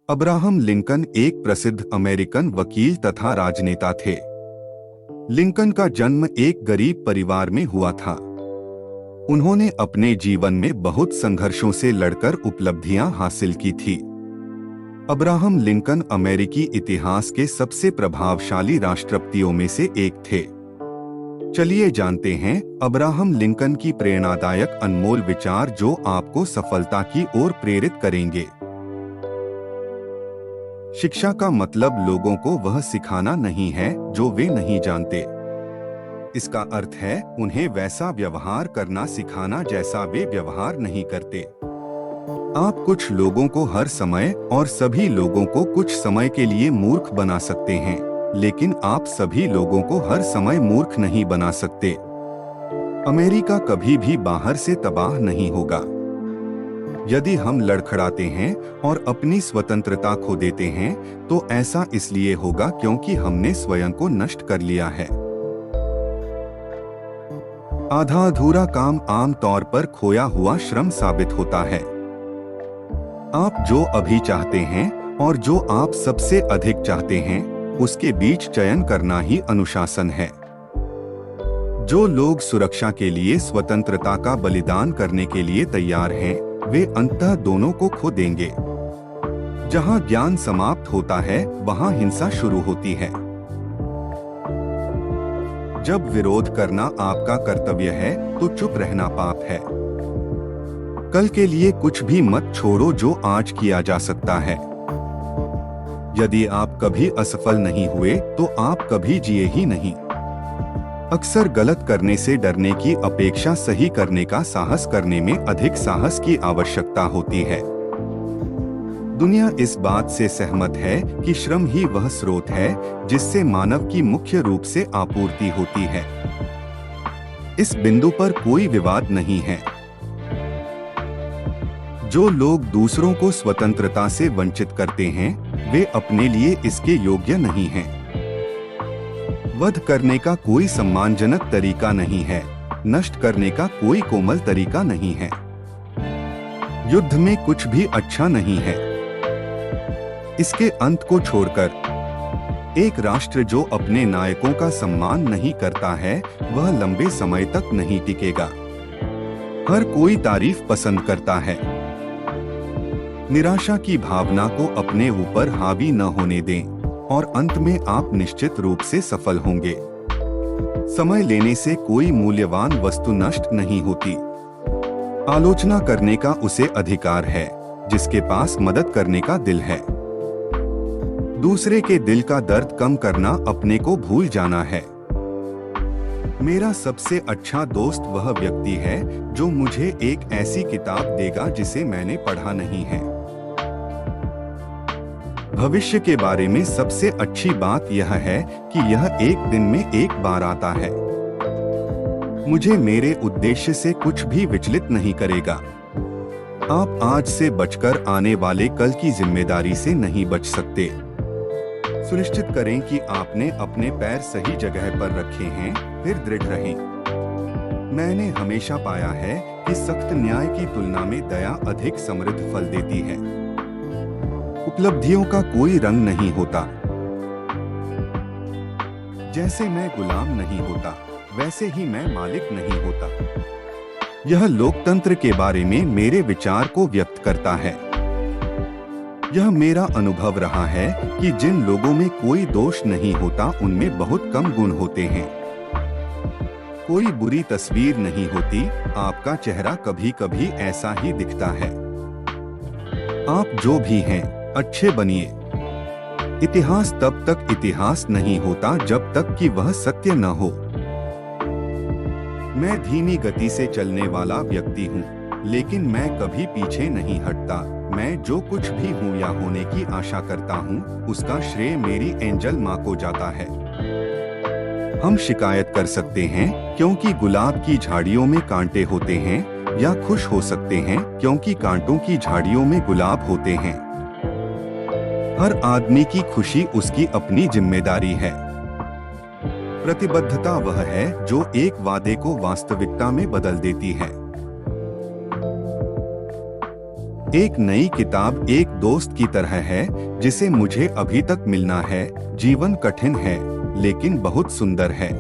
Abraham Lincoln एक प्रसिद्ध American वकील तथा राजनेता थे। लिंकन का जन्म एक गरीब परिवार में हुआ था। उन्होंने अपने जीवन में बहुत संघर्षों से लड़कर उपलब्धियां हासिल की थी। अब्राहम लिंकन अमेरिकी इतिहास के सबसे प्रभावशाली राष्ट्रपतियों में से एक थे। चलिए जानते हैं अब्राहम लिंकन की प्रेरणादायक अनमोल विचार जो आपको सफलता की ओर प्रेरित करेंगे। शिक्षा का मतलब लोगों को वह सिखाना नहीं है जो वे नहीं जानते। इसका अर्थ है उन्हें वैसा व्यवहार करना सिखाना जैसा वे व्यवहार नहीं करते। आप कुछ लोगों को हर समय और सभी लोगों को कुछ समय के लिए मूर्ख बना सकते हैं, लेकिन आप सभी लोगों को हर समय मूर्ख नहीं बना सकते। अमेरिका कभी भी बाहर से तबाह नहीं होगा। यदि हम लड़खड़ाते हैं और अपनी स्वतंत्रता खो देते हैं, तो ऐसा इसलिए होगा क्योंकि हमने स्वयं को नष्ट कर लिया है। आधा अधूरा काम आम तौर पर खोया हुआ श्रम साबित होता है। आप जो अभी चाहते हैं और जो आप सबसे अधिक चाहते हैं, उसके बीच चयन करना ही अनुशासन है। जो लोग सुरक्षा के लिए स्वतंत्रता का बलिदान करने के लिए तैयार हैं, वे अंततः दोनों को खो देंगे। जहां ज्ञान समाप्त होता है, वहां हिंसा शुरू होती है। जब विरोध करना आपका कर्तव्य है, तो चुप रहना पाप है। कल के लिए कुछ भी मत छोड़ो जो आज किया जा सकता है। यदि आप कभी असफल नहीं हुए, तो आप कभी जिए ही नहीं। अक्सर गलत करने से डरने की अपेक्षा सही करने का साहस करने में अधिक साहस की आवश्यकता होती है। दुनिया इस बात से सहमत है कि श्रम ही वह स्रोत है जिससे मानव की मुख्य रूप से आपूर्ति होती है। इस बिंदु पर कोई विवाद नहीं है। जो लोग दूसरों को स्वतंत्रता से वंचित करते हैं, वे अपने लिए इसके योग्य नहीं हैं। वध करने का कोई सम्मानजनक तरीका नहीं है, नष्ट करने का कोई कोमल तरीका नहीं है। युद्ध में कुछ भी अच्छा नहीं है। इसके अंत को छोड़कर एक राष्ट्र जो अपने नायकों का सम्मान नहीं करता है, वह लंबे समय तक नहीं टिकेगा। हर कोई तारीफ पसंद करता है। निराशा की भावना को अपने ऊपर हावी न होने दें और अंत में आप निश्चित रूप से सफल होंगे। समय लेने से कोई मूल्यवान वस्तु नष्ट नहीं होती। आलोचना करने का उसे अधिकार है जिसके पास मदद करने का दिल है। दूसरे के दिल का दर्द कम करना अपने को भूल जाना है। मेरा सबसे अच्छा दोस्त वह व्यक्ति है जो मुझे एक ऐसी किताब देगा जिसे मैंने पढ़ा नहीं है। भविष्य के बारे में सबसे अच्छी बात यह है कि यह एक दिन में एक बार आता है। मुझे मेरे उद्देश्य से कुछ भी विचलित नहीं करेगा। आप आज से बचकर आने वाले कल की जिम्मेदारी से नहीं बच सकते। सुनिश्चित करें कि आपने अपने पैर सही जगह पर रखे हैं, फिर दृढ़ रहें। मैंने हमेशा पाया है कि सख्त न्याय की तुलना में दया अधिक समृद्ध फल देती है। उपलब्धियों का कोई रंग नहीं होता। जैसे मैं गुलाम नहीं होता, वैसे ही मैं मालिक नहीं होता। यह लोकतंत्र के बारे में मेरे विचार को व्यक्त करता है। यह मेरा अनुभव रहा है कि जिन लोगों में कोई दोष नहीं होता, उनमें बहुत कम गुण होते हैं। कोई बुरी तस्वीर नहीं होती, आपका चेहरा कभी कभी ऐसा ही दिखता है। आप जो भी हैं, अच्छे बनिए। इतिहास तब तक इतिहास नहीं होता जब तक कि वह सत्य न हो। मैं धीमी गति से चलने वाला व्यक्ति हूँ, लेकिन मैं कभी पीछे नहीं हटता। मैं जो कुछ भी हूँ या होने की आशा करता हूँ, उसका श्रेय मेरी एंजल माँ को जाता है। हम शिकायत कर सकते हैं क्योंकि गुलाब की झाड़ियों में कांटे होते हैं, या खुश हो सकते हैं क्योंकि कांटों की झाड़ियों में गुलाब होते हैं। हर आदमी की खुशी उसकी अपनी जिम्मेदारी है। प्रतिबद्धता वह है जो एक वादे को वास्तविकता में बदल देती है। एक नई किताब एक दोस्त की तरह है जिसे मुझे अभी तक मिलना है। जीवन कठिन है लेकिन बहुत सुंदर है।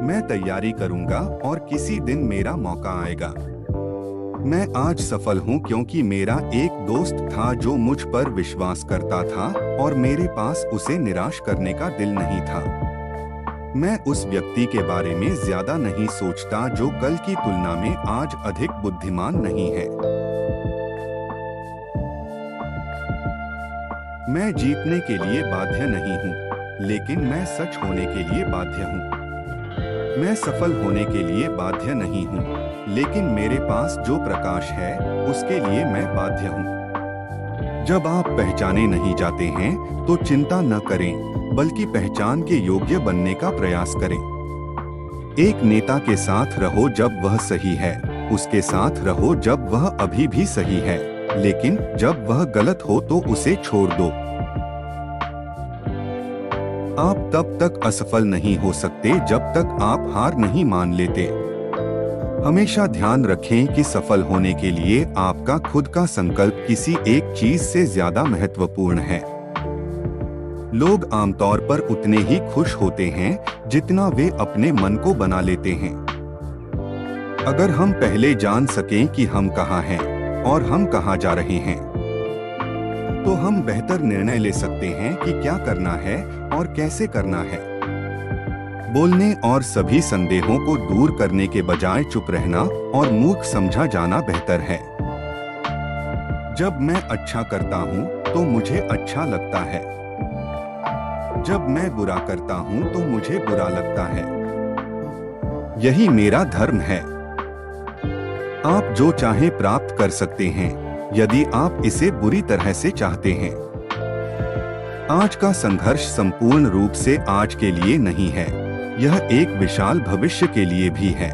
मैं तैयारी करूंगा और किसी दिन मेरा मौका आएगा। मैं आज सफल हूं क्योंकि मेरा एक दोस्त था जो मुझ पर विश्वास करता था और मेरे पास उसे निराश करने का दिल नहीं था। मैं उस व्यक्ति के बारे में ज्यादा नहीं सोचता जो कल की तुलना में आज अधिक बुद्धिमान नहीं है। मैं जीतने के लिए बाध्य नहीं हूँ, लेकिन मैं सच होने के लिए बाध्य हूँ। मैं सफल होने के लिए बाध्य नहीं हूँ, लेकिन मेरे पास जो प्रकाश है उसके लिए मैं बाध्य हूँ। जब आप पहचाने नहीं जाते हैं तो चिंता न करें, बल्कि पहचान के योग्य बनने का प्रयास करें। एक नेता के साथ रहो जब वह सही है, उसके साथ रहो जब वह अभी भी सही है, लेकिन जब वह गलत हो तो उसे छोड़ दो। आप तब तक असफल नहीं हो सकते जब तक आप हार नहीं मान लेते। हमेशा ध्यान रखें कि सफल होने के लिए आपका खुद का संकल्प किसी एक चीज से ज्यादा महत्वपूर्ण है। लोग आमतौर पर उतने ही खुश होते हैं जितना वे अपने मन को बना लेते हैं। अगर हम पहले जान सकें कि हम कहाँ हैं और हम कहाँ जा रहे हैं, तो हम बेहतर निर्णय ले सकते हैं कि क्या करना है और कैसे करना है। बोलने और सभी संदेहों को दूर करने के बजाय चुप रहना और मूर्ख समझा जाना बेहतर है। जब मैं अच्छा करता हूँ तो मुझे अच्छा लगता है। जब मैं बुरा करता हूँ तो मुझे बुरा लगता है। यही मेरा धर्म है। आप जो चाहें प्राप्त कर सकते हैं यदि आप इसे बुरी तरह से चाहते हैं। आज का संघर्ष संपूर्ण रूप से आज के लिए नहीं है, यह एक विशाल भविष्य के लिए भी है।